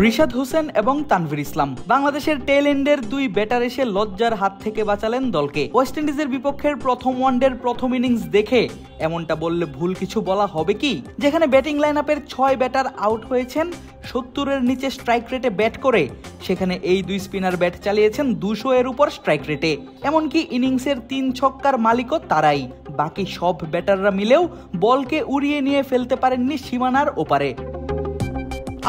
রিশাদ হোসেন এবং তানভীর ইসলাম বাংলাদেশের টেল এন্ডের দুই ব্যাটার এসে লজ্জার হাত থেকে বাঁচালেন দলকে। ওয়েস্ট ইন্ডিজের বিপক্ষের প্রথম ওয়ানডের প্রথম ইনিংস দেখে এমনটা বললে ভুল কিছু বলা হবে কি, যেখানে ব্যাটিং লাইন আপের 6 ব্যাটার আউট হয়েছেন 70-এর নিচে স্ট্রাইক রেটে ব্যাট করে, সেখানে এই দুই স্পিনার ব্যাট চালিয়েছেন 200-এর উপর স্ট্রাইক রেটে। এমনকি ইনিংসের 3 ছক্কার মালিকও তারাই। বাকি সব ব্যাটাররা মিলেও বলকে উড়িয়ে নিয়ে ফেলতে পারেননি সীমানার ওপারে।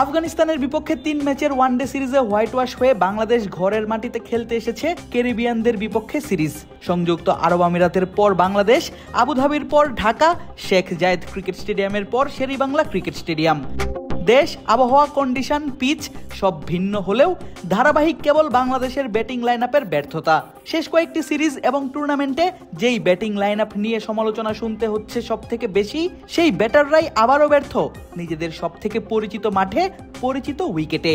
আফগানিস্তানের বিপক্ষে 3 ম্যাচের ওয়ানডে সিরিজে হোয়াইট ওয়াশ হয়ে বাংলাদেশ ঘরের মাটিতে খেলতে এসেছে ক্যারিবিয়ানদের বিপক্ষে সিরিজ। সংযুক্ত আরব আমিরাতের পর বাংলাদেশ, আবুধাবির পর ঢাকা, শেখ জায়েদ ক্রিকেট স্টেডিয়ামের পর শেরেবাংলা ক্রিকেট স্টেডিয়াম। দেশ, আবহাওয়া, কন্ডিশন, পিচ সব ভিন্ন হলেও ধারাবাহিক কেবল বাংলাদেশের ব্যাটিং লাইন আপের ব্যর্থতা। শেষ কয়েকটি সিরিজ এবং টুর্নামেন্টে যেই ব্যাটিং লাইন আপ নিয়ে সমালোচনা শুনতে হচ্ছে সব থেকে বেশি, সেই ব্যাটাররাই আবারও ব্যর্থ নিজেদের সব থেকে পরিচিত মাঠে, পরিচিত উইকেটে।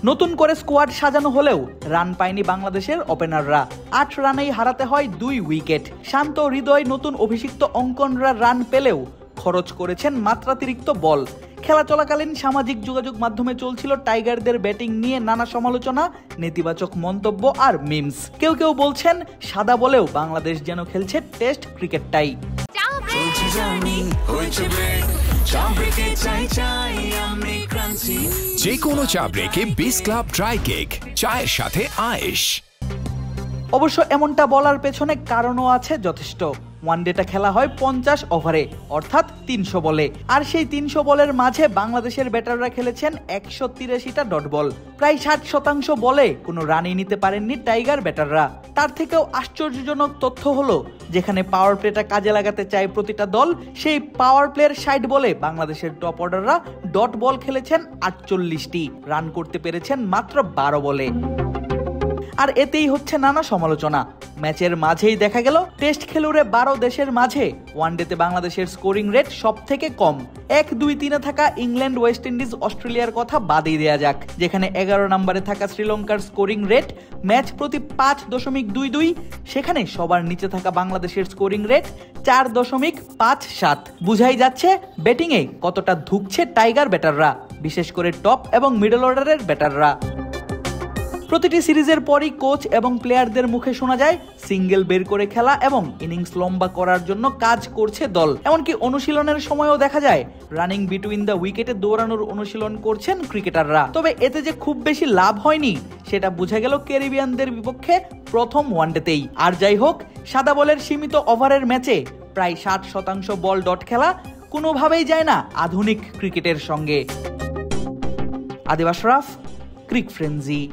নতুন করে স্কোয়াড সাজানো হলেও রান পায়নি বাংলাদেশের ওপেনাররা। 8 রানেই হারাতে হয় 2 উইকেট। শান্ত হৃদয় নতুন অভিষিক্ত অঙ্কনরা রান পেলেও খরচ করেছেন মাত্রাতিরিক্ত বল। খেলা চলাকালীন সামাজিক যোগাযোগ মাধ্যমে চলছিল টাইগারদের ব্যাটিং নিয়ে নানা সমালোচনা, নেতিবাচক মন্তব্য আর মিমস। কেউ কেউ বলছেন সাদা বলেও বাংলাদেশ যেন খেলছে টেস্ট ক্রিকেটটাই। যে কোনো চা ব্রেকে 20 ক্লাব ড্রাই কেক, চায়ের সাথে আয়েশ। অবশ্য এমনটা বলার পেছনে কারণও আছে যথেষ্ট। ওয়ানডেটা খেলা হয় 50 ওভারে, অর্থাৎ 300 বলে। আর সেই 300 বলের মাঝে বাংলাদেশের ব্যাটাররা খেলেছেন 183টা ডট বল। প্রায় 60% বলে কোনো রানই নিতে পারেননি টাইগার ব্যাটাররা। তার থেকেও আশ্চর্যজনক তথ্য হলো, যেখানে পাওয়ার প্লেটা কাজে লাগাতে চায় প্রতিটা দল, সেই পাওয়ার প্লের 60 বলে বাংলাদেশের টপ অর্ডাররা ডট বল খেলেছেন 48টি, রান করতে পেরেছেন মাত্র 12 বলে। আর এতেই হচ্ছে নানা সমালোচনা। ম্যাচের মাঝেই দেখা গেল টেস্ট খেলুড়ে 12 দেশের মাঝে ওয়ানডেতে বাংলাদেশের স্কোরিং রেট সব থেকে কম। 1-2-3-এ থাকা ইংল্যান্ড, ওয়েস্ট ইন্ডিজ, অস্ট্রেলিয়ার কথা বাদই দেয়া যাক, যেখানে 11 নম্বরে থাকা শ্রীলঙ্কার স্কোরিং রেট ম্যাচ প্রতি 5.22, সেখানে সবার নিচে থাকা বাংলাদেশের স্কোরিং রেট 4.57। বুঝাই যাচ্ছে ব্যাটিংয়ে কতটা ধুঁকছে টাইগার ব্যাটাররা, বিশেষ করে টপ এবং মিডল অর্ডারের ব্যাটাররা। প্রতিটি সিরিজের পরই কোচ এবং প্লেয়ারদের মুখে শোনা যায় সিঙ্গেল বের করে খেলা এবং ইনিংস লম্বা করার জন্য কাজ করছে দল। এমনকি অনুশীলনের সময়ও দেখা যায় রানিং বিটুইন দ্য উইকেটে দৌড়ানোর অনুশীলন করছেন ক্রিকেটাররা। তবে এতে যে খুব বেশি লাভ হয়নি সেটা বোঝা গেল ক্যারিবিয়ানদের বিপক্ষে প্রথম ওয়ানডেতেই। আর যাই হোক, সাদা বলের সীমিত ওভারের ম্যাচে প্রায় 60% বল ডট খেলা কোনোভাবেই যায় না আধুনিক ক্রিকেটের সঙ্গে। আদিব আশরাফ, ক্রিক ফ্রেন্জি।